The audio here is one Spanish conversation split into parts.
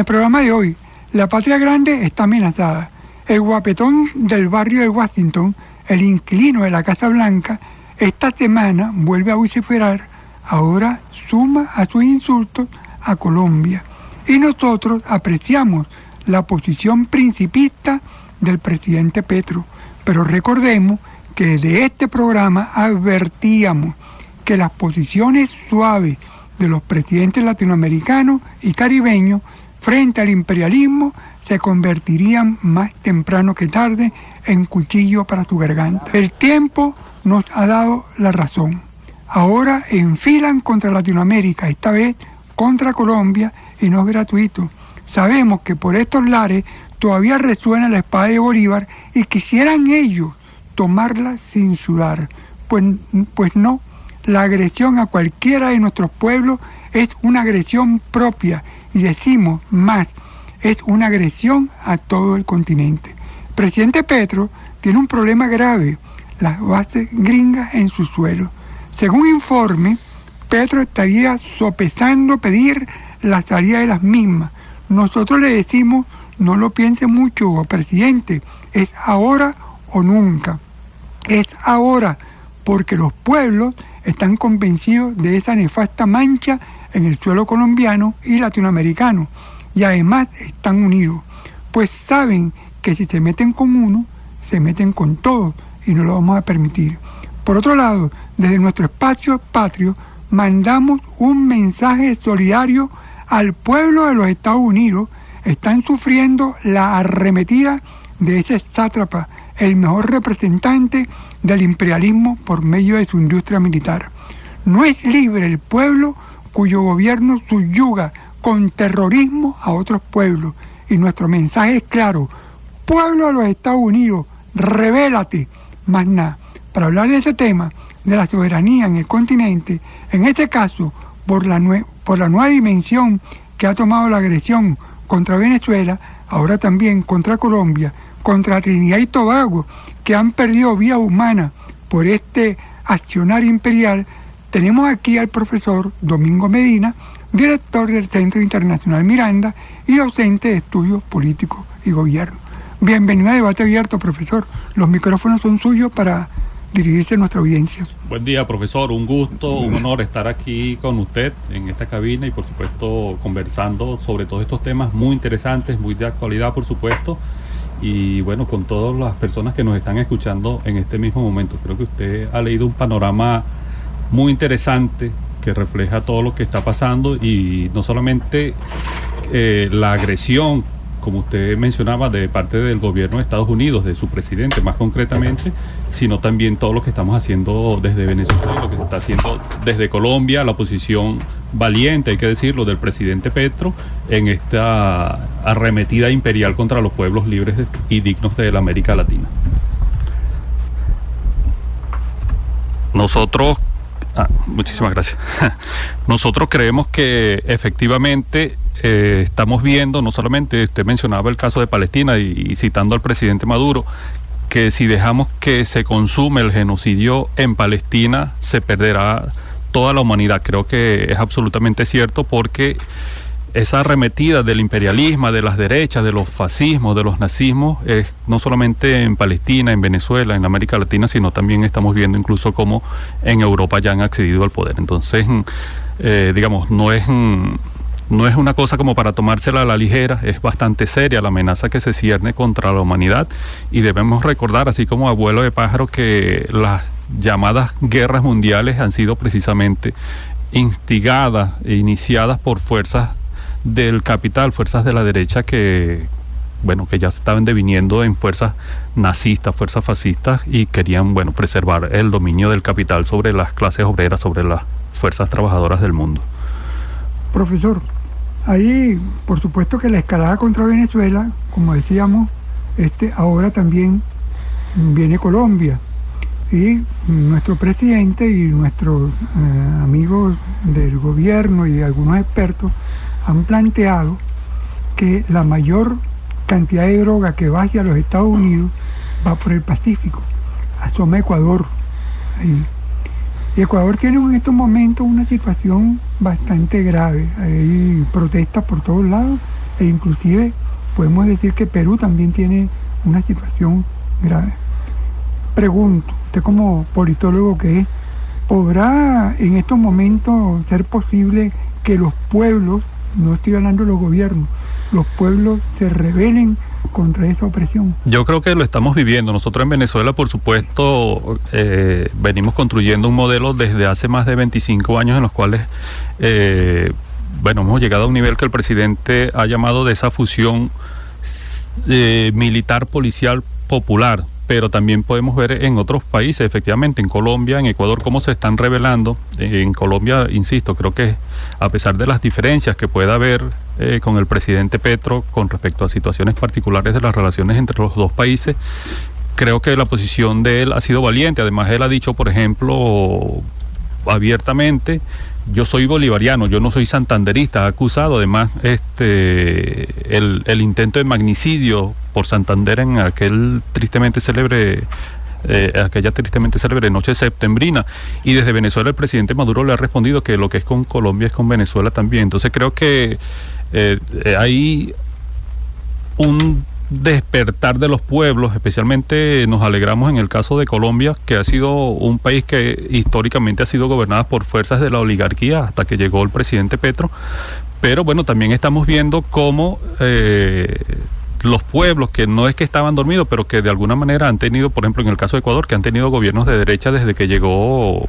el programa de hoy, la patria grande está amenazada. El guapetón del barrio de Washington, el inquilino de la Casa Blanca, esta semana vuelve a vociferar, ahora suma a sus insultos a Colombia. Y nosotros apreciamos la posición principista del presidente Petro, pero recordemos que desde este programa advertíamos que las posiciones suaves de los presidentes latinoamericanos y caribeños frente al imperialismo se convertirían más temprano que tarde en cuchillo para su garganta. El tiempo nos ha dado la razón. Ahora enfilan contra Latinoamérica, esta vez contra Colombia, y no es gratuito. Sabemos que por estos lares todavía resuena la espada de Bolívar y quisieran ellos tomarla sin sudar. Pues no, la agresión a cualquiera de nuestros pueblos es una agresión propia y decimos más, es una agresión a todo el continente. El presidente Petro tiene un problema grave, las bases gringas en su suelo. Según informe, Petro estaría sopesando pedir la salida de las mismas. Nosotros le decimos, no lo piense mucho, presidente, es ahora o nunca. Es ahora, porque los pueblos están convencidos de esa nefasta mancha en el suelo colombiano y latinoamericano, y además están unidos, pues saben que si se meten con uno, se meten con todos, y no lo vamos a permitir. Por otro lado, desde nuestro espacio patrio, mandamos un mensaje solidario al pueblo de los Estados Unidos. Están sufriendo la arremetida de ese sátrapa, el mejor representante del imperialismo por medio de su industria militar. No es libre el pueblo cuyo gobierno subyuga con terrorismo a otros pueblos. Y nuestro mensaje es claro: pueblo de los Estados Unidos, rebélate, más nada. Para hablar de ese tema, de la soberanía en el continente, en este caso por la nueva dimensión que ha tomado la agresión contra Venezuela, ahora también contra Colombia, contra Trinidad y Tobago, que han perdido vidas humanas por este accionar imperial, tenemos aquí al profesor Domingo Medina, director del Centro Internacional Miranda y docente de Estudios Políticos y Gobierno. Bienvenido a Debate Abierto, profesor. Los micrófonos son suyos para dirigirse a nuestra audiencia. Buen día, profesor. Un gusto, un honor estar aquí con usted en esta cabina y, por supuesto, conversando sobre todos estos temas muy interesantes, muy de actualidad, por supuesto. Y bueno, con todas las personas que nos están escuchando en este mismo momento. Creo que usted ha leído un panorama muy interesante que refleja todo lo que está pasando y no solamente la agresión, como usted mencionaba, de parte del gobierno de Estados Unidos, de su presidente más concretamente, sino también todo lo que estamos haciendo desde Venezuela, lo que se está haciendo desde Colombia, la posición valiente, hay que decirlo, del presidente Petro en esta arremetida imperial contra los pueblos libres y dignos de la América Latina. Muchísimas gracias. Nosotros creemos que efectivamente estamos viendo, no solamente usted mencionaba el caso de Palestina y citando al presidente Maduro, que si dejamos que se consume el genocidio en Palestina, se perderá toda la humanidad. Creo que es absolutamente cierto, porque esa arremetida del imperialismo, de las derechas, de los fascismos, de los nazismos, es no solamente en Palestina, en Venezuela, en América Latina, sino también estamos viendo incluso cómo en Europa ya han accedido al poder. Entonces, digamos, no es una cosa como para tomársela a la ligera, es bastante seria la amenaza que se cierne contra la humanidad, y debemos recordar, así como abuelo de pájaro, que las llamadas guerras mundiales han sido precisamente instigadas e iniciadas por fuerzas del capital, fuerzas de la derecha que ya se estaban deviniendo en fuerzas nazistas, fuerzas fascistas, y querían, preservar el dominio del capital sobre las clases obreras, sobre las fuerzas trabajadoras del mundo. Profesor, ahí por supuesto que la escalada contra Venezuela, como decíamos, ahora también viene Colombia, y nuestro presidente y nuestros amigos del gobierno y algunos expertos han planteado que la mayor cantidad de droga que va hacia los Estados Unidos va por el Pacífico, asoma Ecuador. Y Ecuador tiene en estos momentos una situación bastante grave. Hay protestas por todos lados e inclusive podemos decir que Perú también tiene una situación grave. Pregunto, usted como politólogo que es, ¿podrá en estos momentos ser posible que los pueblos, no estoy hablando de los gobiernos, los pueblos se rebelen contra esa opresión? Yo creo que lo estamos viviendo. Nosotros en Venezuela, por supuesto, venimos construyendo un modelo desde hace más de 25 años en los cuales, hemos llegado a un nivel que el presidente ha llamado de esa fusión militar, policial, popular. Pero también podemos ver en otros países, efectivamente, en Colombia, en Ecuador, cómo se están rebelando. En Colombia, insisto, creo que a pesar de las diferencias que pueda haber con el presidente Petro con respecto a situaciones particulares de las relaciones entre los dos países, creo que la posición de él ha sido valiente. Además, él ha dicho, por ejemplo, abiertamente, yo soy bolivariano, yo no soy santanderista. Ha acusado además el intento de magnicidio por Santander en aquella tristemente célebre noche septembrina, y desde Venezuela el presidente Maduro le ha respondido que lo que es con Colombia es con Venezuela también. Entonces creo que hay un despertar de los pueblos. Especialmente nos alegramos en el caso de Colombia, que ha sido un país que históricamente ha sido gobernado por fuerzas de la oligarquía hasta que llegó el presidente Petro. Pero bueno, también estamos viendo cómo los pueblos que no es que estaban dormidos, pero que de alguna manera han tenido, por ejemplo en el caso de Ecuador, que han tenido gobiernos de derecha desde que llegó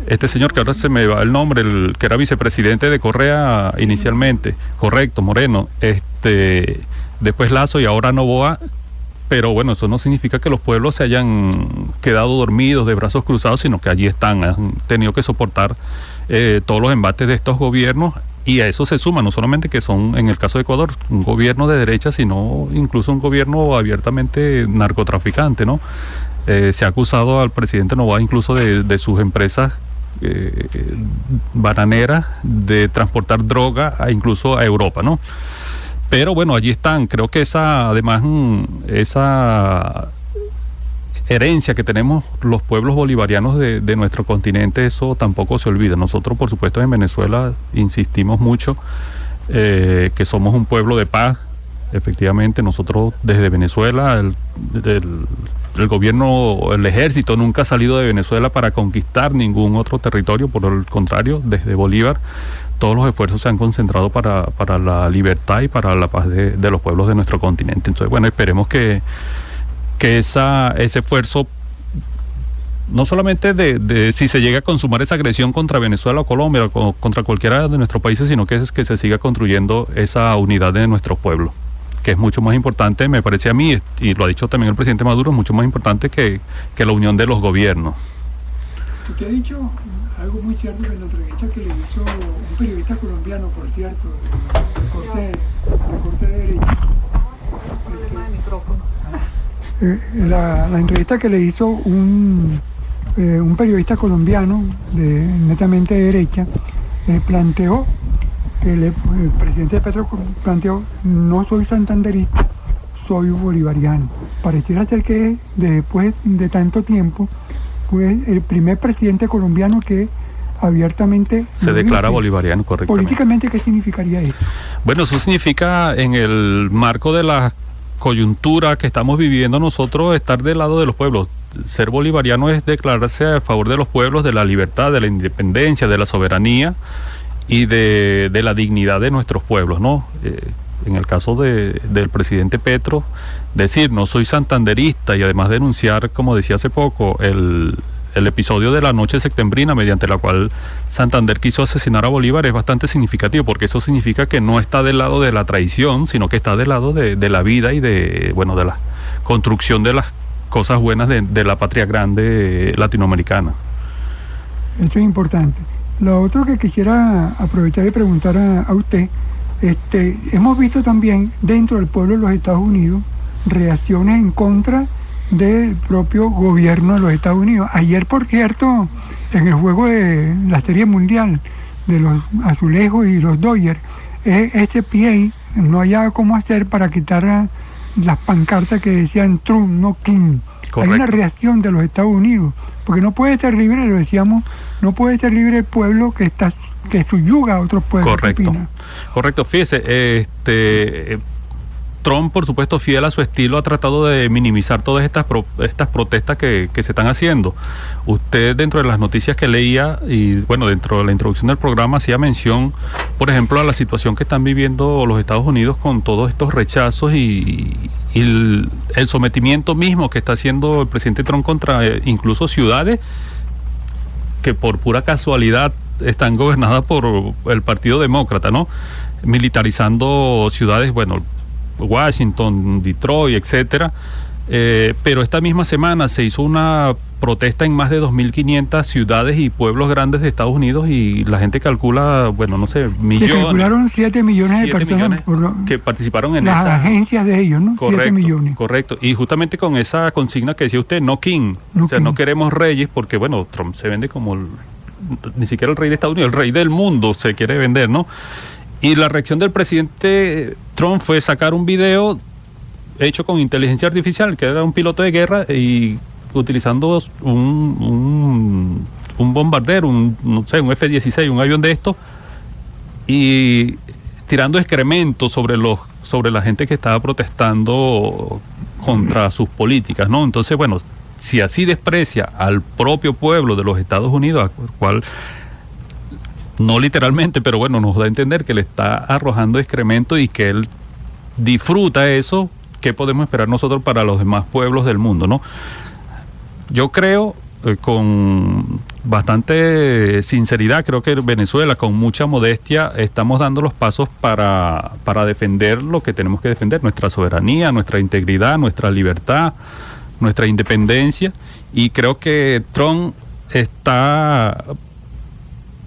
este señor, que ahora se me va el nombre, el que era vicepresidente de Correa inicialmente, correcto, Moreno, después Lazo y ahora Noboa. Pero bueno, eso no significa que los pueblos se hayan quedado dormidos de brazos cruzados, sino que allí están, han tenido que soportar todos los embates de estos gobiernos, y a eso se suma no solamente que son, en el caso de Ecuador, un gobierno de derecha, sino incluso un gobierno abiertamente narcotraficante, ¿no? Se ha acusado al presidente Noboa incluso de sus empresas bananeras de transportar droga incluso a Europa, ¿no? Pero bueno, allí están. Creo que esa herencia que tenemos los pueblos bolivarianos de nuestro continente, eso tampoco se olvida. Nosotros, por supuesto, en Venezuela insistimos mucho que somos un pueblo de paz. Efectivamente, nosotros desde Venezuela, el gobierno, el ejército nunca ha salido de Venezuela para conquistar ningún otro territorio. Por el contrario, desde Bolívar todos los esfuerzos se han concentrado para la libertad y para la paz de los pueblos de nuestro continente. Entonces, bueno, esperemos que ese esfuerzo, no solamente de si se llega a consumar esa agresión contra Venezuela o Colombia o contra cualquiera de nuestros países, sino que se siga construyendo esa unidad de nuestros pueblos, que es mucho más importante, me parece a mí, y lo ha dicho también el presidente Maduro, mucho más importante que la unión de los gobiernos. Usted ha dicho algo muy cierto en la entrevista que le hizo un periodista colombiano, por cierto, de corte de derecha. La entrevista que le hizo un periodista colombiano netamente de derecha, planteó, el presidente Petro planteó, no soy santanderista, soy bolivariano. Pareciera ser que después de tanto tiempo fue el primer presidente colombiano que abiertamente se declara bolivariano, correctamente. Políticamente, ¿qué significaría eso? Bueno, eso significa, en el marco de la coyuntura que estamos viviendo nosotros, estar del lado de los pueblos. Ser bolivariano es declararse a favor de los pueblos, de la libertad, de la independencia, de la soberanía y de la dignidad de nuestros pueblos, ¿no? En el caso del presidente Petro, decir no soy santanderista y además denunciar, como decía hace poco, el episodio de la noche septembrina, mediante la cual Santander quiso asesinar a Bolívar, es bastante significativo, porque eso significa que no está del lado de la traición, sino que está del lado de la vida y de la construcción de las cosas buenas de la patria grande latinoamericana. Eso es importante. Lo otro que quisiera aprovechar y preguntar a usted, hemos visto también dentro del pueblo de los Estados Unidos reacciones en contra del propio gobierno de los Estados Unidos. Ayer, por cierto, en el juego de la Serie Mundial de los Azulejos y los Dodgers, ESPN no hallaba cómo hacer para quitar las pancartas que decían Trump, no King. Correcto. Hay una reacción de los Estados Unidos, porque no puede ser libre, lo decíamos, no puede ser libre el pueblo que está que subyuga a otros pueblos. Correcto. Fíjese, Trump, por supuesto, fiel a su estilo, ha tratado de minimizar todas estas protestas que se están haciendo. Usted, dentro de las noticias que leía, y bueno, dentro de la introducción del programa, hacía mención, por ejemplo, a la situación que están viviendo los Estados Unidos con todos estos rechazos y el sometimiento mismo que está haciendo el presidente Trump contra incluso ciudades que por pura casualidad están gobernadas por el Partido Demócrata, ¿no? Militarizando ciudades, bueno, Washington, Detroit, etcétera, pero esta misma semana se hizo una protesta en más de 2.500 ciudades y pueblos grandes de Estados Unidos y la gente calcula, bueno, no sé, millones. Se calcularon 7 millones de personas que participaron en las agencias de ellos, ¿no? Correcto, 7 millones. Correcto, y justamente con esa consigna que decía usted, no king, no queremos reyes, porque bueno, Trump se vende como ni siquiera el rey de Estados Unidos, el rey del mundo se quiere vender, ¿no? Y la reacción del presidente Trump fue sacar un video hecho con inteligencia artificial, que era un piloto de guerra, y utilizando un bombardero, no sé, un F-16, un avión de estos, y tirando excrementos sobre la gente que estaba protestando contra sus políticas, ¿no? Entonces, bueno, si así desprecia al propio pueblo de los Estados Unidos, al cual no literalmente, pero bueno, nos da a entender que le está arrojando excremento y que él disfruta eso, ¿qué podemos esperar nosotros para los demás pueblos del mundo, no? Yo creo, con bastante sinceridad, creo que Venezuela, con mucha modestia, estamos dando los pasos para defender lo que tenemos que defender, nuestra soberanía, nuestra integridad, nuestra libertad, nuestra independencia, y creo que Trump está,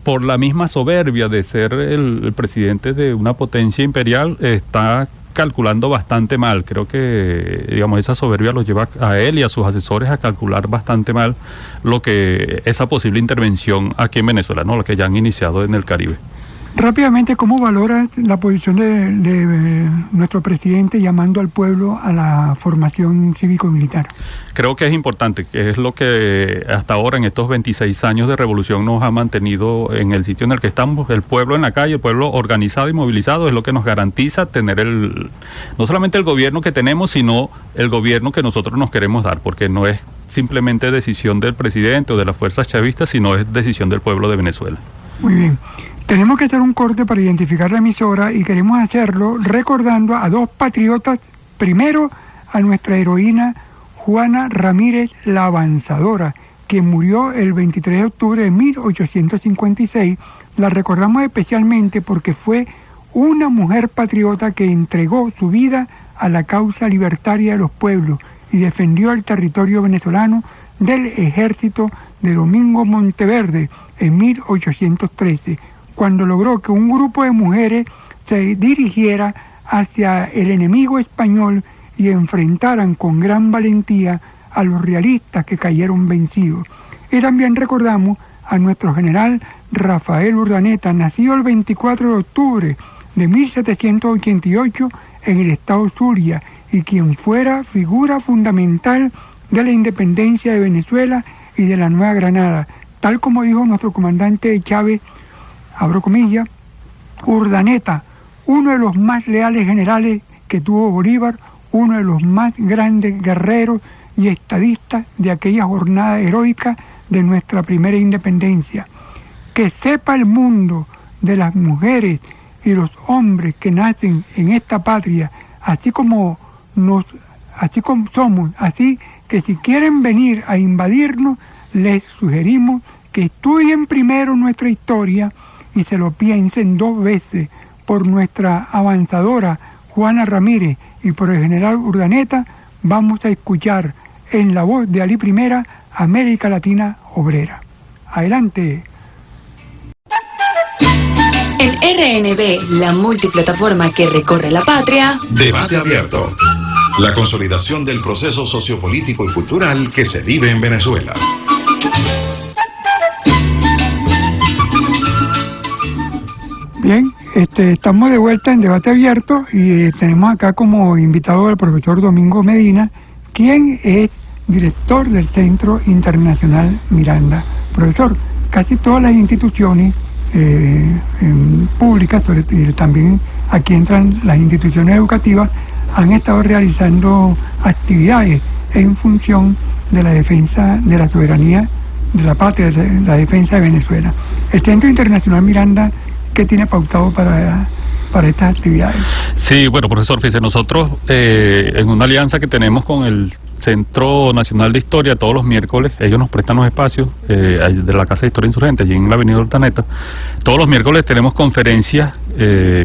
por la misma soberbia de ser el presidente de una potencia imperial, está calculando bastante mal. Creo que, digamos, esa soberbia lo lleva a él y a sus asesores a calcular bastante mal esa posible intervención aquí en Venezuela, ¿no? Lo que ya han iniciado en el Caribe. Rápidamente, ¿cómo valora la posición de nuestro presidente llamando al pueblo a la formación cívico-militar? Creo que es importante, que es lo que hasta ahora, en estos 26 años de revolución, nos ha mantenido en el sitio en el que estamos. El pueblo en la calle, el pueblo organizado y movilizado, es lo que nos garantiza tener no solamente el gobierno que tenemos, sino el gobierno que nosotros nos queremos dar, porque no es simplemente decisión del presidente o de las fuerzas chavistas, sino es decisión del pueblo de Venezuela. Muy bien. Tenemos que hacer un corte para identificar la emisora y queremos hacerlo recordando a dos patriotas. Primero, a nuestra heroína Juana Ramírez, la Avanzadora, que murió el 23 de octubre de 1856. La recordamos especialmente porque fue una mujer patriota que entregó su vida a la causa libertaria de los pueblos y defendió el territorio venezolano del ejército de Domingo Monteverde en 1813. Cuando logró que un grupo de mujeres se dirigiera hacia el enemigo español y enfrentaran con gran valentía a los realistas que cayeron vencidos. Y también recordamos a nuestro general Rafael Urdaneta, nacido el 24 de octubre de 1788 en el estado Zulia, y quien fuera figura fundamental de la independencia de Venezuela y de la Nueva Granada, tal como dijo nuestro comandante Chávez, abro comillas, Urdaneta, uno de los más leales generales que tuvo Bolívar, uno de los más grandes guerreros y estadistas de aquella jornada heroica de nuestra primera independencia. Que sepa el mundo de las mujeres y los hombres que nacen en esta patria, así como somos, así que si quieren venir a invadirnos, les sugerimos que estudien primero nuestra historia y se lo piensen dos veces por nuestra avanzadora Juana Ramírez y por el general Urdaneta. Vamos a escuchar en la voz de Alí Primera, América Latina Obrera. Adelante. En RNB, la multiplataforma que recorre la patria. Debate abierto. La consolidación del proceso sociopolítico y cultural que se vive en Venezuela. Bien, estamos de vuelta en Debate Abierto y tenemos acá como invitado al profesor Domingo Medina, quien es director del Centro Internacional Miranda. Profesor, casi todas las instituciones públicas, y también aquí entran las instituciones educativas, han estado realizando actividades en función de la defensa de la soberanía de la patria, de la defensa de Venezuela. El Centro Internacional Miranda, ¿qué tiene pautado para estas actividades? Sí, bueno, profesor, fíjese, nosotros en una alianza que tenemos con el Centro Nacional de Historia, todos los miércoles, ellos nos prestan los espacios de la Casa de Historia Insurgente, allí en la Avenida Urdaneta. Todos los miércoles tenemos conferencias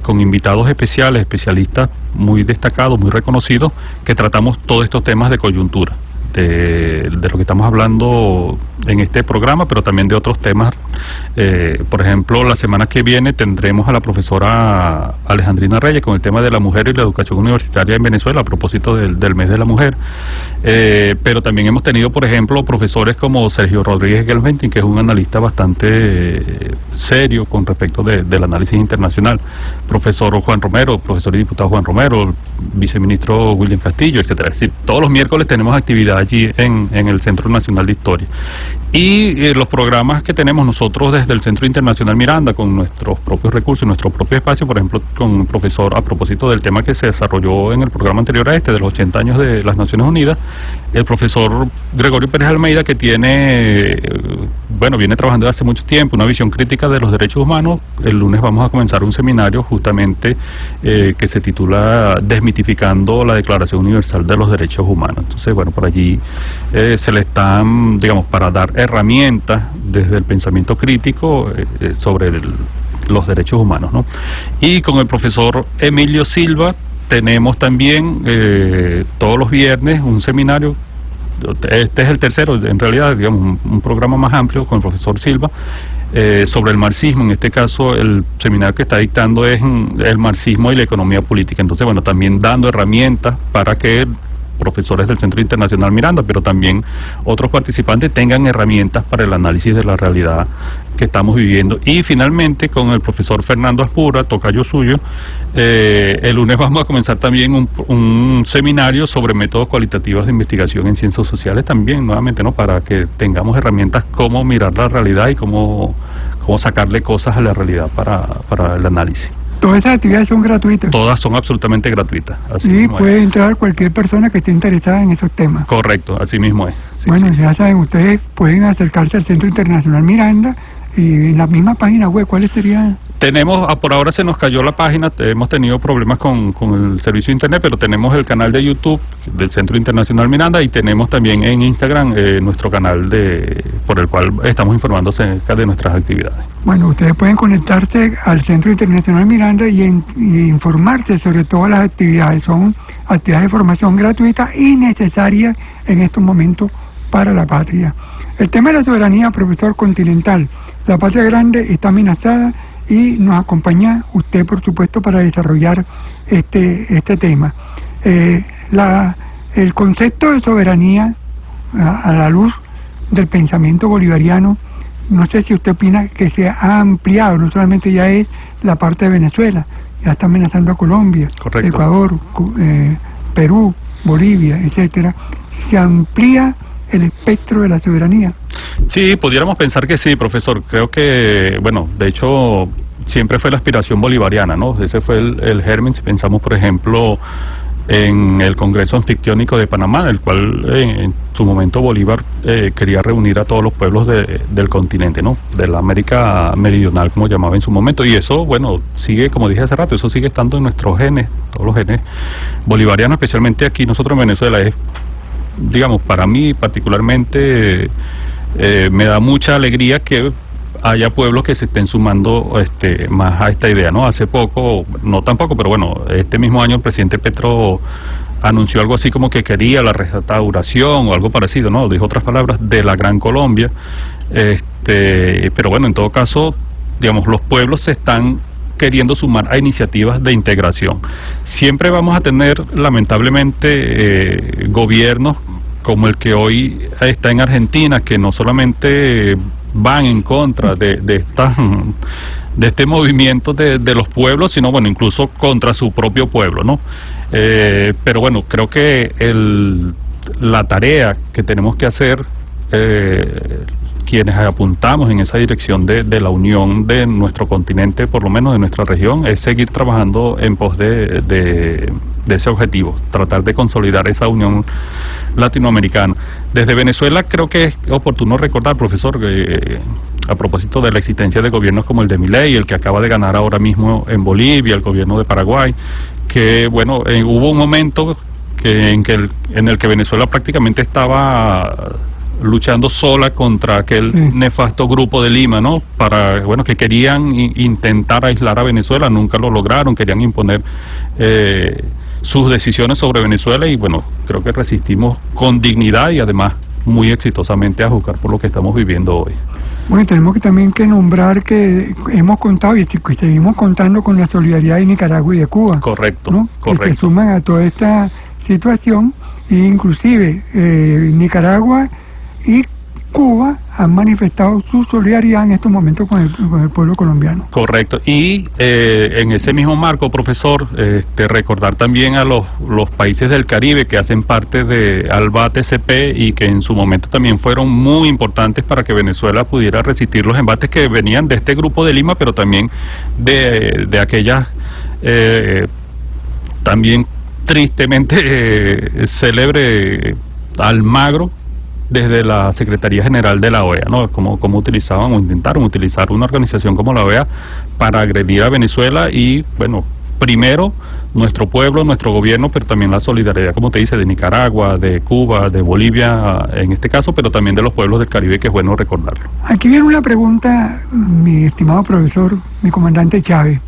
con invitados especiales, especialistas muy destacados, muy reconocidos, que tratamos todos estos temas de coyuntura, de lo que estamos hablando en este programa, pero también de otros temas. Por ejemplo, la semana que viene tendremos a la profesora Alejandrina Reyes con el tema de la mujer y la educación universitaria en Venezuela, a propósito del mes de la mujer. Pero también hemos tenido, por ejemplo, profesores como Sergio Rodríguez Gelventin, que es un analista bastante serio con respecto del análisis internacional, profesor Juan Romero, profesor y diputado Juan Romero, viceministro William Castillo, etcétera. Es decir, todos los miércoles tenemos actividad allí en el Centro Nacional de Historia. Y los programas que tenemos nosotros desde el Centro Internacional Miranda, con nuestros propios recursos, nuestro propio espacio, por ejemplo, con el profesor, a propósito del tema que se desarrolló en el programa anterior a este, de los 80 años de las Naciones Unidas, el profesor Gregorio Pérez Almeida, que tiene, viene trabajando desde hace mucho tiempo, una visión crítica de los derechos humanos. El lunes vamos a comenzar un seminario justamente que se titula Desmitificando la Declaración Universal de los Derechos Humanos. Entonces, por allí se le están, para dar herramientas desde el pensamiento crítico sobre los derechos humanos, ¿no? Y con el profesor Emilio Silva tenemos también todos los viernes un seminario. Este es el tercero, en realidad, un programa más amplio con el profesor Silva sobre el marxismo. En este caso, el seminario que está dictando es el marxismo y la economía política. Entonces, también dando herramientas para que profesores del Centro Internacional Miranda, pero también otros participantes tengan herramientas para el análisis de la realidad que estamos viviendo. Y finalmente, con el profesor Fernando Aspura, tocayo suyo, el lunes vamos a comenzar también un seminario sobre métodos cualitativos de investigación en ciencias sociales también, nuevamente, ¿no? Para que tengamos herramientas cómo mirar la realidad y cómo sacarle cosas a la realidad para el análisis. ¿Todas esas actividades son gratuitas? Todas son absolutamente gratuitas. Así sí, puede entrar cualquier persona que esté interesada en esos temas. Correcto, así mismo es. Sí, ya saben, ustedes pueden acercarse al Centro Internacional Miranda y en la misma página web, ¿cuáles serían? Tenemos, por ahora se nos cayó la página, hemos tenido problemas con el servicio de internet, pero tenemos el canal de YouTube del Centro Internacional Miranda y tenemos también en Instagram nuestro canal por el cual estamos informando acerca de nuestras actividades. Ustedes pueden conectarse al Centro Internacional Miranda y informarse sobre todas las actividades. Son actividades de formación gratuita y necesarias en estos momentos para la patria. El tema de la soberanía, profesor continental, la patria grande está amenazada y nos acompaña usted, por supuesto, para desarrollar este tema. El concepto de soberanía, a la luz del pensamiento bolivariano, no sé si usted opina que se ha ampliado, no solamente ya es la parte de Venezuela, ya está amenazando a Colombia, correcto, Ecuador, Perú, Bolivia, etcétera. Se amplía el espectro de la soberanía. Sí, pudiéramos pensar que sí, profesor. Creo que, de hecho, siempre fue la aspiración bolivariana, ¿no? Ese fue el germen. Si pensamos, por ejemplo, en el Congreso Anfictiónico de Panamá, en el cual en su momento Bolívar quería reunir a todos los pueblos del continente, ¿no? De la América Meridional, como llamaba en su momento. Y eso, sigue, como dije hace rato, eso sigue estando en nuestros genes, todos los genes bolivarianos, especialmente aquí nosotros en Venezuela. Es, para mí particularmente, me da mucha alegría que haya pueblos que se estén sumando más a esta idea, ¿no? Hace poco, no tampoco, pero este mismo año el presidente Petro anunció algo así como que quería la restauración o algo parecido, ¿no? Dijo otras palabras, de la Gran Colombia. Pero en todo caso, los pueblos se están queriendo sumar a iniciativas de integración. Siempre vamos a tener, lamentablemente, gobiernos como el que hoy está en Argentina, que no solamente van en contra de este movimiento de los pueblos, sino incluso contra su propio pueblo, ¿no? Pero creo que la tarea que tenemos que hacer quienes apuntamos en esa dirección de la unión de nuestro continente, por lo menos de nuestra región, es seguir trabajando en pos de ese objetivo, tratar de consolidar esa unión latinoamericana. Desde Venezuela creo que es oportuno recordar, profesor, que a propósito de la existencia de gobiernos como el de Milei, el que acaba de ganar ahora mismo en Bolivia, el gobierno de Paraguay, que bueno, hubo un momento en el que Venezuela prácticamente estaba luchando sola contra aquel nefasto grupo de Lima, ¿no? Que querían intentar aislar a Venezuela, nunca lo lograron, querían imponer sus decisiones sobre Venezuela y bueno, creo que resistimos con dignidad y además muy exitosamente a juzgar por lo que estamos viviendo hoy. Bueno, tenemos que también que nombrar que hemos contado y seguimos contando con la solidaridad de Nicaragua y de Cuba. Correcto, ¿no? correcto. Que se suman a toda esta situación, e inclusive Nicaragua y Cuba han manifestado su solidaridad en estos momentos con el pueblo colombiano. Correcto. Y en ese mismo marco, profesor, recordar también a los países del Caribe que hacen parte de ALBA-TCP y que en su momento también fueron muy importantes para que Venezuela pudiera resistir los embates que venían de este grupo de Lima, pero también de aquellas también tristemente célebre Almagro, desde la Secretaría General de la OEA, ¿no? Cómo utilizaban o intentaron utilizar una organización como la OEA para agredir a Venezuela y, bueno, primero nuestro pueblo, nuestro gobierno, pero también la solidaridad, como te dice, de Nicaragua, de Cuba, de Bolivia, en este caso, pero también de los pueblos del Caribe, que es bueno recordarlo. Aquí viene una pregunta, mi estimado profesor, mi comandante Chávez.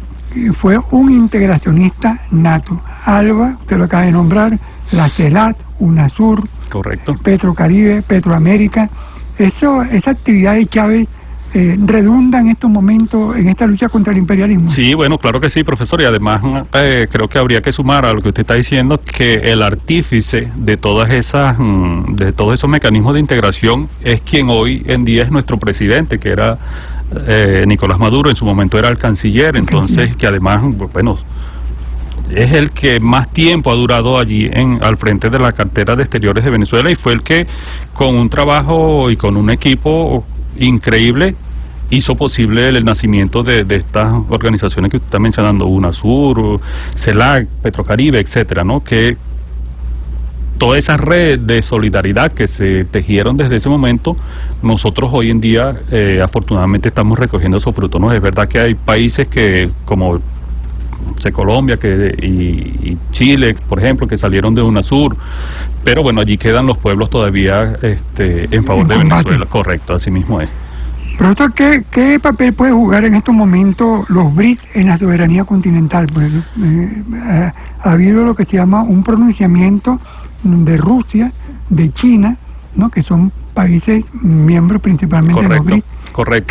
Fue un integracionista nato. ALBA, usted lo acaba de nombrar, la CELAT, UNASUR, correcto, Petrocaribe, Petroamérica. Esa actividad de Chávez redunda en estos momentos en esta lucha contra el imperialismo. Sí, bueno, claro que sí, profesor, y además creo que habría que sumar a lo que usted está diciendo que el artífice de todos esos mecanismos de integración es quien hoy en día es nuestro presidente, que era Nicolás Maduro, en su momento era el canciller, entonces que además, bueno, es el que más tiempo ha durado allí al frente de la cartera de Exteriores de Venezuela y fue el que con un trabajo y con un equipo increíble hizo posible el nacimiento de estas organizaciones que usted está mencionando, UNASUR, CELAC, Petrocaribe, etcétera, ¿no? Que toda esa red de solidaridad que se tejieron desde ese momento, nosotros hoy en día afortunadamente estamos recogiendo esos frutos, ¿no? Es verdad que hay países que como Colombia y Chile, por ejemplo, que salieron de UNASUR, pero bueno, allí quedan los pueblos todavía en favor de Venezuela, correcto, así mismo es. Profesor, ¿qué papel puede jugar en estos momentos los BRICS en la soberanía continental? Pues, ha habido lo que se llama un pronunciamiento de Rusia, de China, ¿no? Que son países miembros principalmente de los BRICS. Correcto.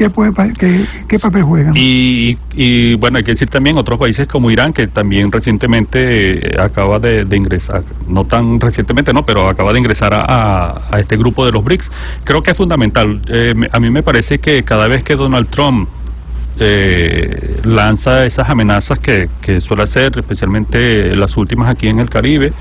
¿Qué papel juegan? Y bueno, hay que decir también otros países como Irán, que también recientemente acaba de ingresar, no tan recientemente, no, pero acaba de ingresar a este grupo de los BRICS. Creo que es fundamental. A mí me parece que cada vez que Donald Trump lanza esas amenazas que suele hacer, especialmente las últimas aquí en el Caribe,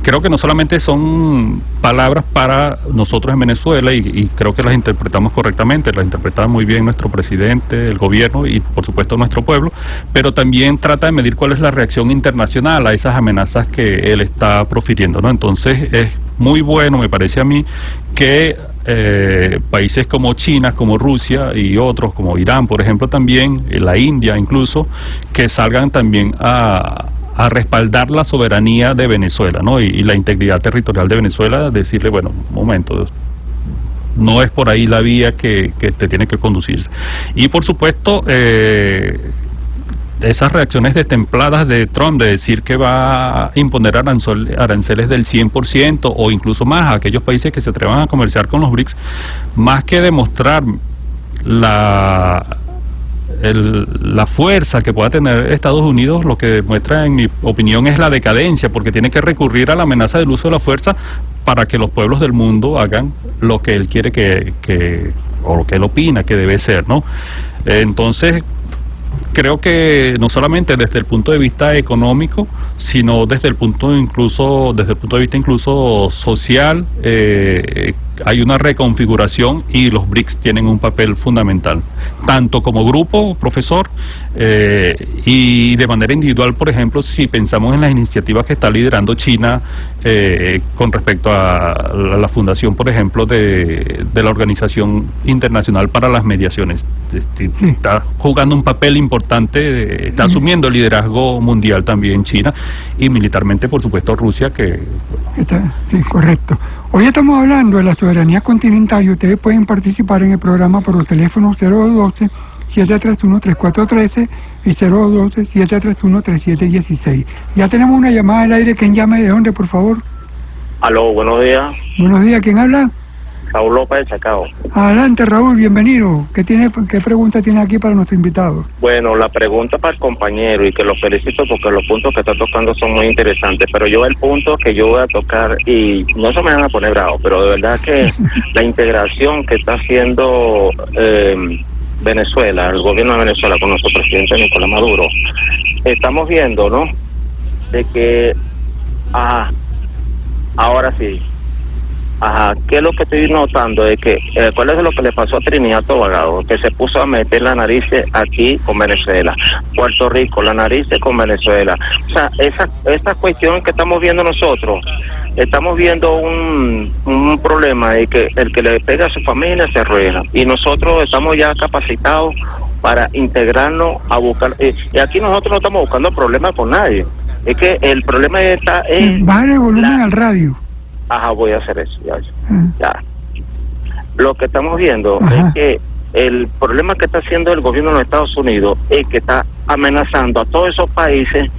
creo que no solamente son palabras para nosotros en Venezuela y creo que las interpretamos correctamente, las interpreta muy bien nuestro presidente, el gobierno y por supuesto nuestro pueblo, pero también trata de medir cuál es la reacción internacional a esas amenazas que él está profiriendo, ¿no? Entonces es muy bueno, me parece a mí, que países como China, como Rusia y otros como Irán, por ejemplo, también, la India incluso, que salgan también a respaldar la soberanía de Venezuela, ¿no? Y la integridad territorial de Venezuela, decirle, bueno, un momento, no es por ahí la vía que te tiene que conducirse. Y por supuesto, esas reacciones destempladas de Trump de decir que va a imponer aranceles del 100% o incluso más a aquellos países que se atrevan a comerciar con los BRICS, más que demostrar la fuerza que pueda tener Estados Unidos, lo que demuestra, en mi opinión, es la decadencia, porque tiene que recurrir a la amenaza del uso de la fuerza para que los pueblos del mundo hagan lo que él quiere o lo que él opina que debe ser, ¿no? Entonces, creo que no solamente desde el punto de vista económico, sino desde el punto de vista incluso social, hay una reconfiguración y los BRICS tienen un papel fundamental, tanto como grupo, profesor, y de manera individual, por ejemplo, si pensamos en las iniciativas que está liderando China con respecto a la fundación, por ejemplo, de la Organización Internacional para las Mediaciones. Está jugando un papel importante, está asumiendo el liderazgo mundial también China, y militarmente, por supuesto, Rusia, que... Sí, correcto. Hoy estamos hablando de la soberanía continental y ustedes pueden participar en el programa por los teléfonos 012-731-3413 y 012-731-3716. Ya tenemos una llamada al aire. ¿Quién llama y de dónde, por favor? Aló, buenos días. Buenos días, ¿quién habla? Raúl López de Chacao. Adelante, Raúl, bienvenido. ¿Qué pregunta tiene aquí para nuestro invitado? Bueno, la pregunta para el compañero, y que lo felicito porque los puntos que está tocando son muy interesantes, pero yo el punto que yo voy a tocar, y no se me van a poner bravo, pero de verdad que la integración que está haciendo Venezuela, el gobierno de Venezuela con nuestro presidente Nicolás Maduro, estamos viendo, ¿no? De que, ahora sí. ¿Qué es lo que estoy notando? De que, ¿cuál es lo que le pasó a Trinidad y Tobago? Que se puso a meter la nariz aquí con Venezuela. Puerto Rico, la nariz con Venezuela. O sea, esa cuestión que estamos viendo nosotros, estamos viendo un problema de que el que le pega a su familia se arruina. Y nosotros estamos ya capacitados para integrarnos a buscar. Y aquí nosotros no estamos buscando problemas con nadie. Es que el problema está en... Baja el volumen al radio. Voy a hacer eso, ya. Lo que estamos viendo es que el problema que está haciendo el gobierno de los Estados Unidos es que está amenazando a todos esos países,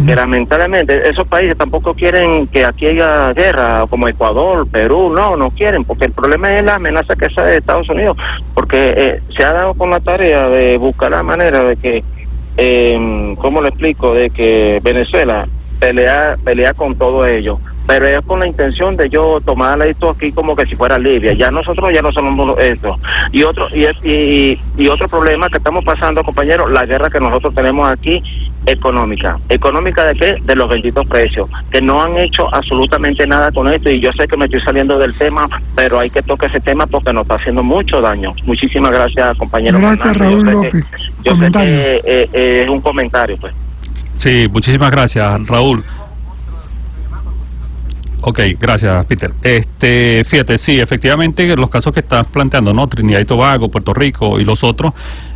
que lamentablemente esos países tampoco quieren que aquí haya guerra, como Ecuador, Perú, no quieren, porque el problema es la amenaza que sale de Estados Unidos, porque se ha dado con la tarea de buscar la manera de que, ¿cómo le explico?, de que Venezuela pelea con todo ello, pero es con la intención de yo tomar esto aquí como que si fuera Libia. Ya nosotros ya no somos esto. Y otro problema que estamos pasando, compañeros, la guerra que nosotros tenemos aquí, económica. ¿Económica de qué? De los benditos precios, que no han hecho absolutamente nada con esto, y yo sé que me estoy saliendo del tema, pero hay que tocar ese tema porque nos está haciendo mucho daño. Muchísimas gracias, compañero. Gracias, Raúl López. Yo sé que es un comentario, pues. Sí, muchísimas gracias, Raúl. Ok, gracias, Peter. Fíjate, sí, efectivamente, los casos que estás planteando, ¿no? Trinidad y Tobago, Puerto Rico y los otros,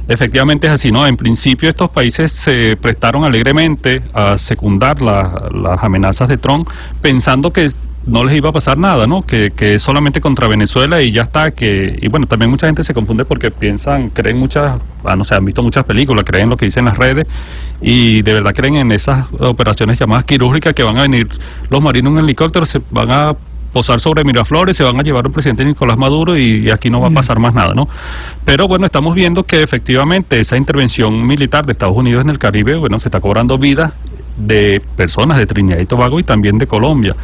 efectivamente es así, ¿no? En principio estos países se prestaron alegremente a secundar las amenazas de Trump, pensando que no les iba a pasar nada, ¿no? Que es solamente contra Venezuela y ya está, y bueno, también mucha gente se confunde porque creen muchas, no sé, han visto muchas películas, creen lo que dicen las redes, y de verdad creen en esas operaciones llamadas quirúrgicas, que van a venir los marinos en helicóptero, se van a posar sobre Miraflores, se van a llevar al presidente Nicolás Maduro y aquí no va a pasar más nada, ¿no? Pero bueno, estamos viendo que efectivamente esa intervención militar de Estados Unidos en el Caribe, bueno, se está cobrando vidas de personas de Trinidad y Tobago y también de Colombia.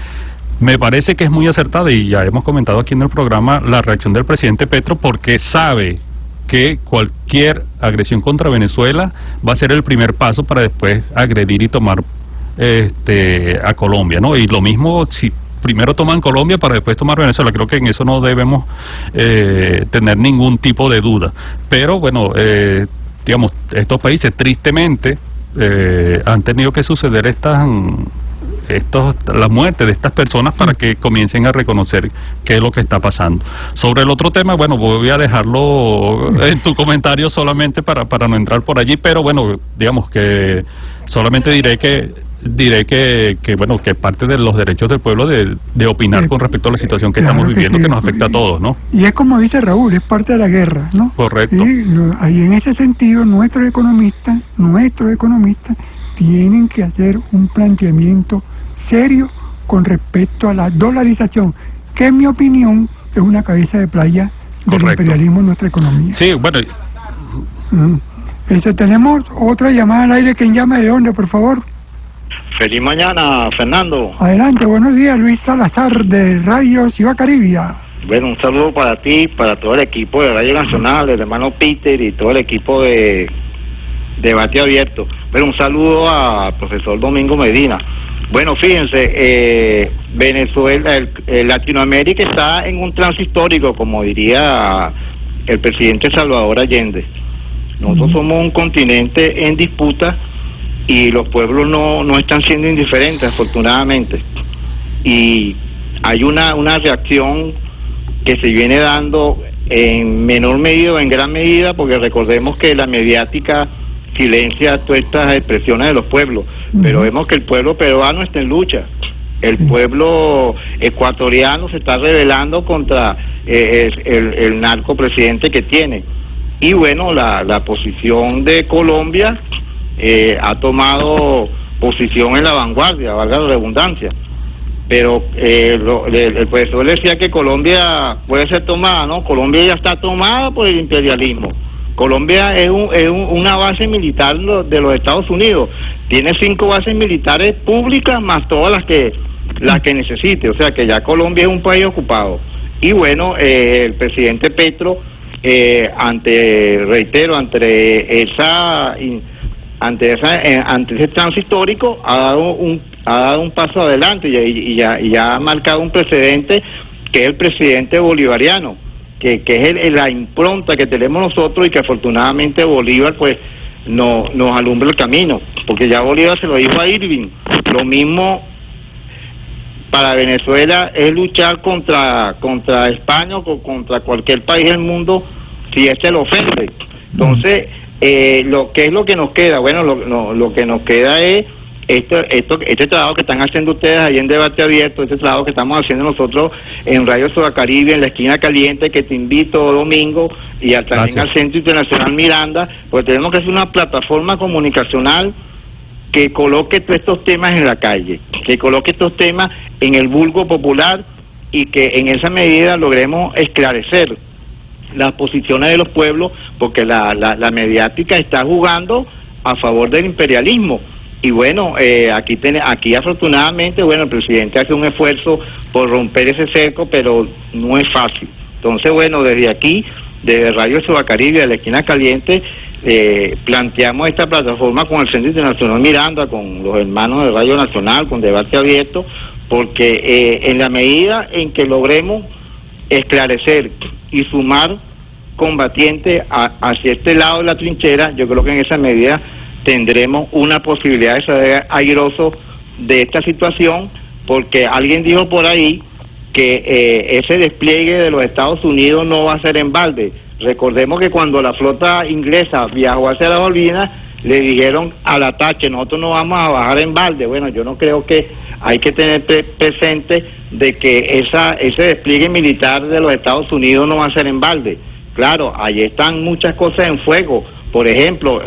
Me parece que es muy acertada, y ya hemos comentado aquí en el programa la reacción del presidente Petro, porque sabe que cualquier agresión contra Venezuela va a ser el primer paso para después agredir y tomar a Colombia, ¿no? Y lo mismo si primero toman Colombia para después tomar Venezuela. Creo que en eso no debemos tener ningún tipo de duda. Pero bueno, digamos, estos países tristemente han tenido que suceder la muerte de estas personas para que comiencen a reconocer qué es lo que está pasando. Sobre el otro tema, bueno, voy a dejarlo en tu comentario solamente para no entrar por allí, pero bueno, digamos que solamente diré que bueno, que parte de los derechos del pueblo de opinar con respecto a la situación que estamos viviendo, que nos afecta a todos, ¿no? Y es como dice Raúl, es parte de la guerra, ¿no? Correcto. Y ahí en ese sentido nuestros economistas tienen que hacer un planteamiento serio con respecto a la dolarización, que en mi opinión es una cabeza de playa del imperialismo en nuestra economía. Sí, bueno. Tenemos otra llamada al aire. ¿Quién llama de dónde, por favor? Feliz mañana, Fernando. Adelante, buenos días, Luis Salazar de Radio Ciudad Caribia. Bueno, un saludo para ti, para todo el equipo de Radio Nacional, el hermano Peter y todo el equipo de Debate Abierto. Pero un saludo al profesor Domingo Medina. Bueno, fíjense, Venezuela, Latinoamérica está en un trance histórico, como diría el presidente Salvador Allende. Nosotros somos un continente en disputa y los pueblos no están siendo indiferentes, afortunadamente. Y hay una reacción que se viene dando en menor medida o en gran medida, porque recordemos que la mediática silencia todas estas expresiones de los pueblos, pero vemos que el pueblo peruano está en lucha. El pueblo ecuatoriano se está rebelando contra el narcopresidente que tiene. Y bueno, la posición de Colombia ha tomado posición en la vanguardia, valga la redundancia. Pero el profesor decía que Colombia puede ser tomada, ¿no? Colombia ya está tomada por el imperialismo. Colombia es una base militar de los Estados Unidos. Tiene 5 bases militares públicas más todas las que necesite. O sea que ya Colombia es un país ocupado. Y bueno, el presidente Petro, ante ese trance histórico, ha dado un paso adelante y ya ha marcado un precedente, que es el presidente bolivariano, que es la impronta que tenemos nosotros, y que afortunadamente Bolívar pues nos alumbra el camino, porque ya Bolívar se lo dijo a Irving. Lo mismo para Venezuela es luchar contra España o contra cualquier país del mundo si este lo ofende. Entonces, ¿qué es lo que nos queda? Bueno, lo que nos queda es este trabajo que están haciendo ustedes ahí en Debate Abierto, este trabajo que estamos haciendo nosotros en Radio Sudacaribe, en la Esquina Caliente, que te invito domingo, y también al Centro Internacional Miranda, pues tenemos que hacer una plataforma comunicacional que coloque todos estos temas en la calle, que coloque estos temas en el vulgo popular, y que en esa medida logremos esclarecer las posiciones de los pueblos, porque la mediática está jugando a favor del imperialismo. Y bueno, aquí afortunadamente, bueno, el presidente hace un esfuerzo por romper ese cerco, pero no es fácil. Entonces, bueno, desde aquí, desde Radio Sudacaribe, de la Esquina Caliente, planteamos esta plataforma con el Centro Internacional Miranda, con los hermanos de Radio Nacional, con Debate Abierto, porque en la medida en que logremos esclarecer y sumar combatientes hacia este lado de la trinchera, yo creo que en esa medida tendremos una posibilidad de salir airoso de esta situación, porque alguien dijo por ahí que ese despliegue de los Estados Unidos no va a ser en balde. Recordemos que cuando la flota inglesa viajó hacia las Malvinas, le dijeron al ataque: nosotros no vamos a bajar en balde. Bueno, yo no creo que hay que tener presente de que ese despliegue militar de los Estados Unidos no va a ser en balde. Claro, ahí están muchas cosas en fuego. Por ejemplo,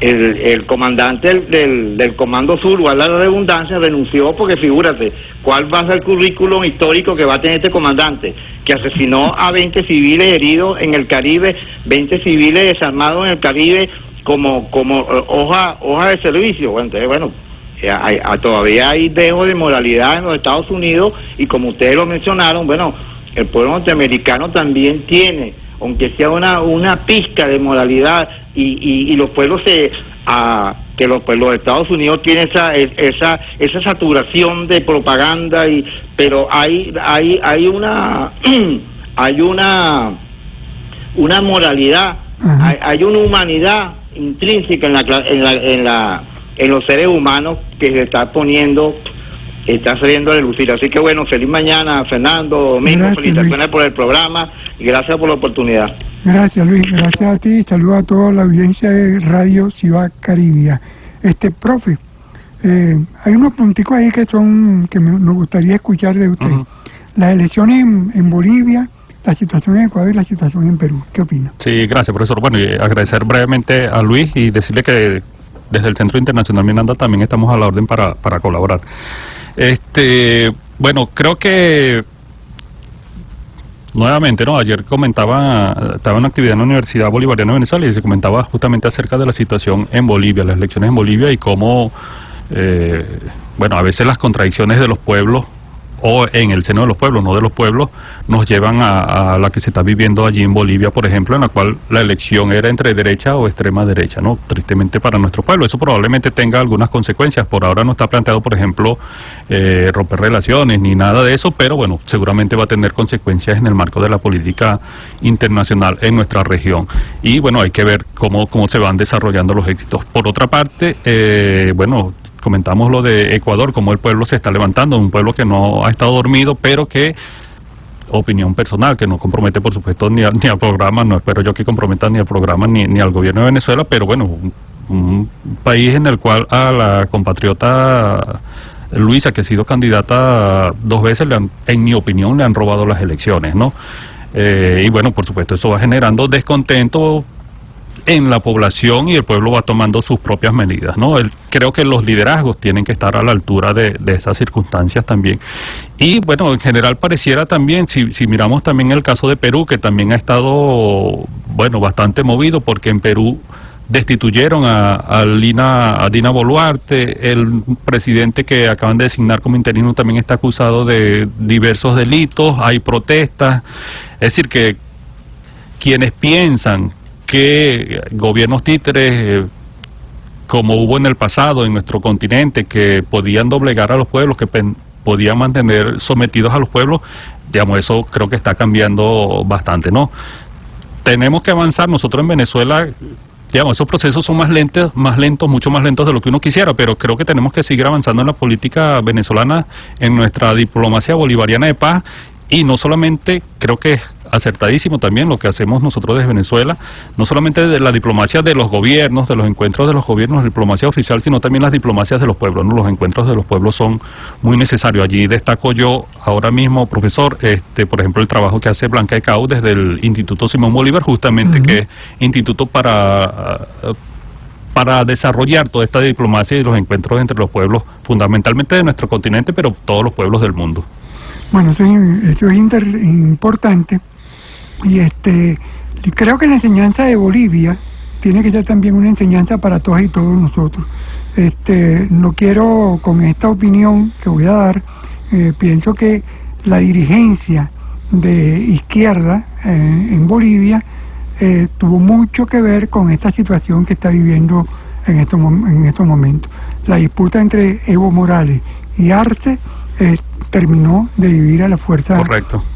el comandante del Comando Sur, valga la redundancia, renunció, porque figúrate, ¿cuál va a ser el currículum histórico que va a tener este comandante? Que asesinó a 20 civiles heridos en el Caribe, 20 civiles desarmados en el Caribe como hoja de servicio. Bueno, entonces, bueno, todavía hay dejo de moralidad en los Estados Unidos, y como ustedes lo mencionaron, bueno, el pueblo norteamericano también tiene, aunque sea una pizca de moralidad, y los pueblos que los Estados Unidos tienen esa saturación de propaganda, pero hay una moralidad, hay una humanidad intrínseca en los seres humanos que se está saliendo a lucir. Así que bueno, feliz mañana, Fernando, Domingo, gracias, felicitaciones, Luis, por el programa, y gracias por la oportunidad. Gracias, Luis, gracias a ti, saludos a toda la audiencia de Radio Ciudad Caribia. Profe, hay unos punticos ahí que nos gustaría escuchar de usted. Las elecciones en Bolivia, la situación en Ecuador y la situación en Perú. ¿Qué opina? Sí, gracias, profesor. Bueno, y agradecer brevemente a Luis y decirle que desde el Centro Internacional Miranda también estamos a la orden para colaborar. Bueno, creo que nuevamente, ¿no? Ayer estaba en una actividad en la Universidad Bolivariana de Venezuela, y se comentaba justamente acerca de la situación en Bolivia, las elecciones en Bolivia, y cómo, bueno, a veces las contradicciones de los pueblos o en el seno de los pueblos, no de los pueblos, nos llevan a la que se está viviendo allí en Bolivia, por ejemplo, en la cual la elección era entre derecha o extrema derecha, ¿no? Tristemente para nuestro pueblo. Eso probablemente tenga algunas consecuencias. Por ahora no está planteado, por ejemplo, romper relaciones ni nada de eso, pero bueno, seguramente va a tener consecuencias en el marco de la política internacional en nuestra región. Y bueno, hay que ver cómo se van desarrollando los éxitos. Por otra parte, bueno, comentamos lo de Ecuador, cómo el pueblo se está levantando, un pueblo que no ha estado dormido, pero que, opinión personal, que no compromete por supuesto ni al programa, no espero yo que comprometa ni al programa ni al gobierno de Venezuela, pero bueno, un país en el cual a la compatriota Luisa, que ha sido candidata 2 veces, en mi opinión le han robado las elecciones, ¿no? Y bueno, por supuesto eso va generando descontento en la población y el pueblo va tomando sus propias medidas, ¿no? Creo que los liderazgos tienen que estar a la altura de esas circunstancias también. Y bueno, en general pareciera también, si miramos también el caso de Perú, que también ha estado, bueno, bastante movido, porque en Perú destituyeron a Dina Boluarte, el presidente que acaban de designar como interino también está acusado de diversos delitos, hay protestas, es decir que quienes piensan que gobiernos títeres, como hubo en el pasado en nuestro continente, que podían doblegar a los pueblos, que podían mantener sometidos a los pueblos, digamos, eso creo que está cambiando bastante, ¿no? Tenemos que avanzar. Nosotros en Venezuela, digamos, esos procesos son más lentos, mucho más lentos de lo que uno quisiera, pero creo que tenemos que seguir avanzando en la política venezolana, en nuestra diplomacia bolivariana de paz. Y no solamente, creo que es acertadísimo también lo que hacemos nosotros desde Venezuela, no solamente de la diplomacia de los gobiernos, de los encuentros de los gobiernos, la diplomacia oficial, sino también las diplomacias de los pueblos, ¿no? Los encuentros de los pueblos son muy necesarios. Allí destaco yo ahora mismo, profesor, por ejemplo, el trabajo que hace Blanca Ecao desde el Instituto Simón Bolívar, justamente, que es instituto para desarrollar toda esta diplomacia y los encuentros entre los pueblos, fundamentalmente de nuestro continente, pero todos los pueblos del mundo. Bueno, eso es importante, y creo que la enseñanza de Bolivia tiene que ser también una enseñanza para todas y todos nosotros. No quiero, con esta opinión que voy a dar, pienso que la dirigencia de izquierda en Bolivia tuvo mucho que ver con esta situación que está viviendo en estos momentos. La disputa entre Evo Morales y Arce terminó de dividir a la fuerza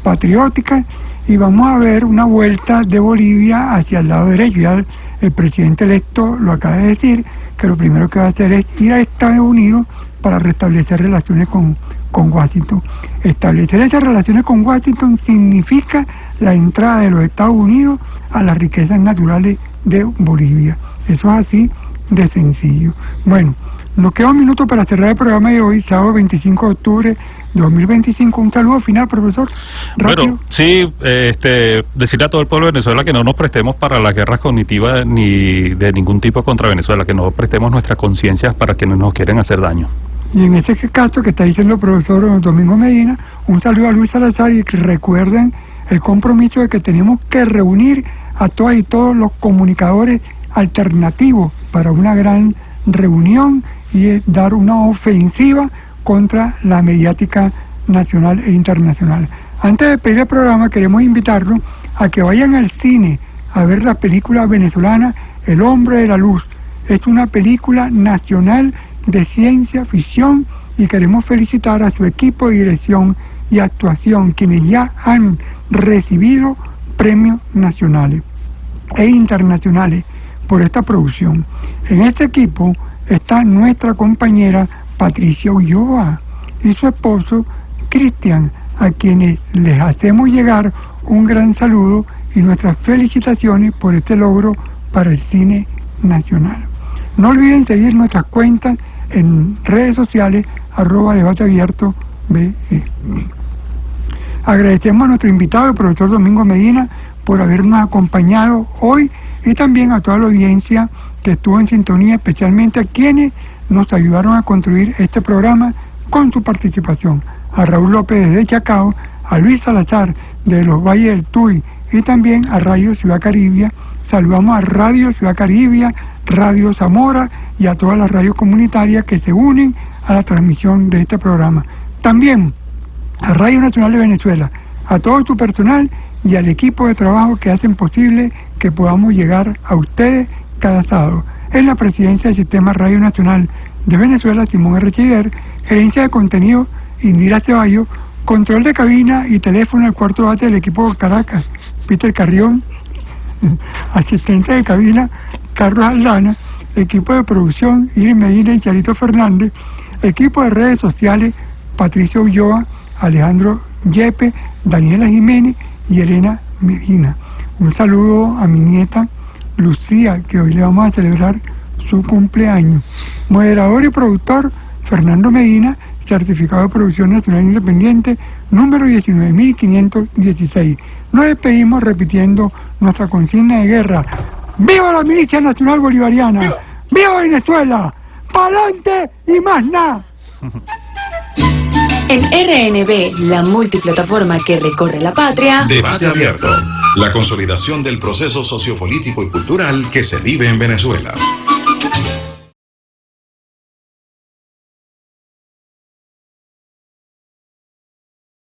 patriótica, y vamos a ver una vuelta de Bolivia hacia el lado derecho. Ya el presidente electo lo acaba de decir, que lo primero que va a hacer es ir a Estados Unidos para restablecer relaciones con Washington. Establecer esas relaciones con Washington significa la entrada de los Estados Unidos a las riquezas naturales de Bolivia. Eso es así de sencillo. Bueno, nos queda un minuto para cerrar el programa de hoy, sábado 25 de octubre de 2025. Un saludo final, profesor. Rápido. Bueno, sí, decirle a todo el pueblo de Venezuela que no nos prestemos para las guerras cognitivas ni de ningún tipo contra Venezuela, que no prestemos nuestras conciencias para quienes nos quieren hacer daño. Y en ese caso que está diciendo el profesor Domingo Medina, un saludo a Luis Salazar, y que recuerden el compromiso de que tenemos que reunir a todas y todos los comunicadores alternativos para una gran reunión y dar una ofensiva contra la mediática nacional e internacional. Antes de pedir el programa, queremos invitarlos a que vayan al cine a ver la película venezolana El Hombre de la Luz. Es una película nacional de ciencia ficción, y queremos felicitar a su equipo de dirección y actuación, quienes ya han recibido premios nacionales e internacionales por esta producción. En este equipo está nuestra compañera Patricia Ulloa y su esposo Cristian, a quienes les hacemos llegar un gran saludo y nuestras felicitaciones por este logro para el cine nacional. No olviden seguir nuestras cuentas en redes sociales, @debateabierto.be. Agradecemos a nuestro invitado, el profesor Domingo Medina, por habernos acompañado hoy, y también a toda la audiencia que estuvo en sintonía, especialmente a quienes nos ayudaron a construir este programa con su participación: a Raúl López de Chacao, a Luis Salazar de los Valles del Tuy, y también a Radio Ciudad Caribia. Saludamos a Radio Ciudad Caribia, Radio Zamora y a todas las radios comunitarias que se unen a la transmisión de este programa. También a Radio Nacional de Venezuela, a todo tu personal y al equipo de trabajo que hacen posible que podamos llegar a ustedes cada sábado. En la presidencia del Sistema Radio Nacional de Venezuela, Simón R. Chiguer, gerencia de contenido, Indira Ceballos, control de cabina y teléfono al cuarto bate del equipo de Caracas, Peter Carrión, asistente de cabina, Carlos Aldana, equipo de producción, Iris Medina y Charito Fernández, equipo de redes sociales, Patricio Ulloa, Alejandro Yepe, Daniela Jiménez y Elena Medina. Un saludo a mi nieta Lucía, que hoy le vamos a celebrar su cumpleaños. Moderador y productor, Fernando Medina, certificado de producción nacional independiente, número 19.516. Nos despedimos repitiendo nuestra consigna de guerra. ¡Viva la milicia nacional bolivariana! ¡Viva, ¡Viva Venezuela! ¡Pa'lante y más nada! En RNB, la multiplataforma que recorre la patria. Debate abierto. La consolidación del proceso sociopolítico y cultural que se vive en Venezuela.